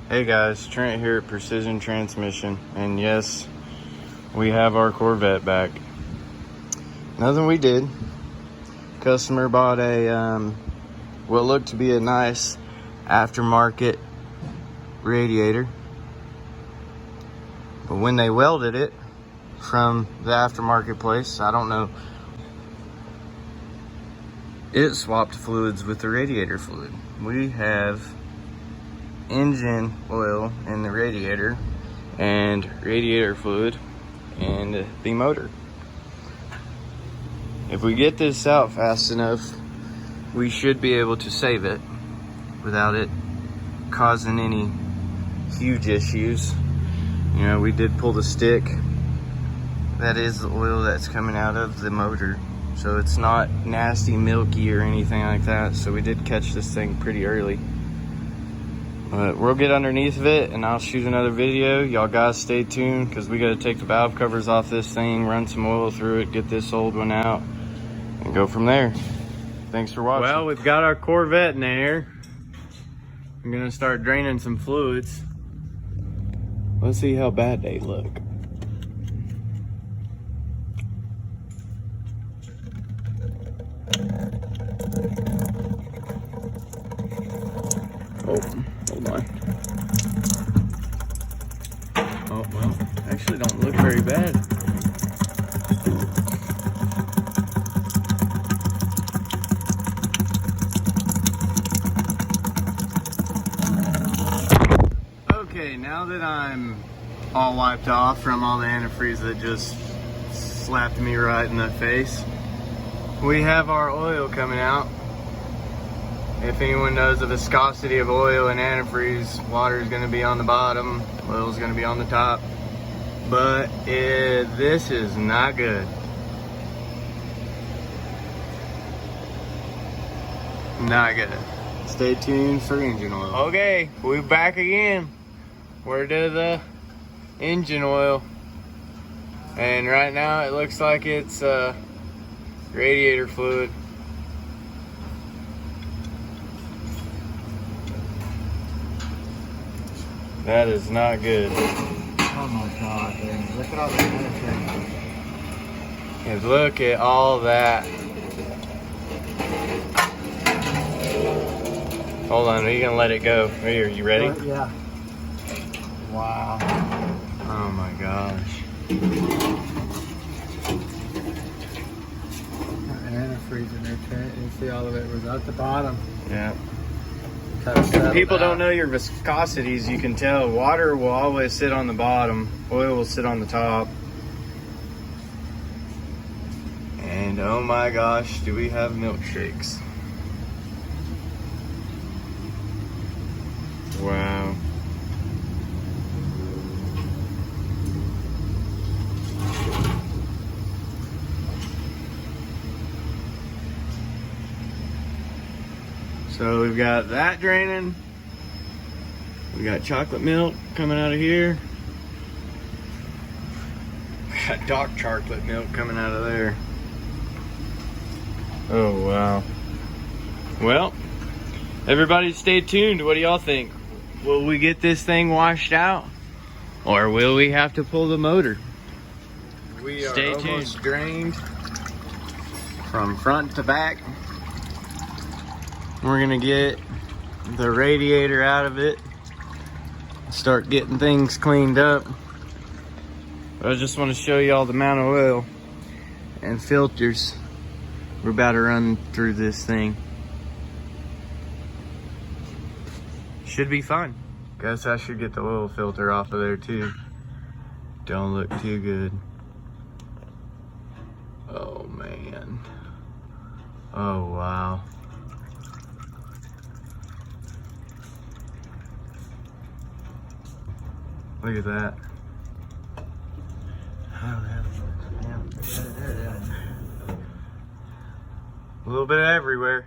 Hey guys, Trent here at Precision Transmission, and yes, we have our Corvette back. Nothing we did. Customer bought a what looked to be a nice aftermarket radiator, but when they welded it from the aftermarket place, I don't know, it swapped fluids with the radiator fluid. We have engine oil in the radiator and radiator fluid and the motor. If we get this out fast enough, we should be able to save it without it causing any huge issues. You know, we did pull the stick. That is the oil that's coming out of the motor, so it's not nasty, milky or anything like that. So we did catch this thing pretty early. But we'll get underneath of it and I'll shoot another video. Y'all guys stay tuned, because we got to take the valve covers off this thing, run some oil through it, get this old one out, and go from there. Thanks for watching. Well, we've got our Corvette in there. I'm gonna start draining some fluids. Let's see how bad they look. Oh, hold on. Oh, well, actually don't look very bad. Okay, now that I'm all wiped off from all the antifreeze that just slapped me right in the face, we have our oil coming out. If anyone knows the viscosity of oil and antifreeze, water is going to be on the bottom, oil is going to be on the top. But this is not good. Not good. Stay tuned for engine oil. Okay, we're back again. We're to the engine oil. And right now it looks like it's radiator fluid. That is not good. Oh my god, man. Look at all the antifreeze. And look at all that. Hold on, are you gonna let it go? Here, you ready? Yeah. Wow. Oh my gosh. Antifreeze in there, Trent. You see all of it was at the bottom. Yeah. If people don't know your viscosities, you can tell water will always sit on the bottom, oil will sit on the top. And oh my gosh, do we have milkshakes. Wow. So we've got that draining. We got chocolate milk coming out of here. We got dark chocolate milk coming out of there. Oh wow. Well, everybody stay tuned. What do y'all think? Will we get this thing washed out? Or will we have to pull the motor? We are almost drained from front to back. We're gonna get the radiator out of it, start getting things cleaned up. But I just want to show you all the amount of oil and filters we're about to run through this thing. Should be fun. Guess I should get the oil filter off of there too. Don't look too good. Oh man. Oh wow. Look at that. A little bit everywhere.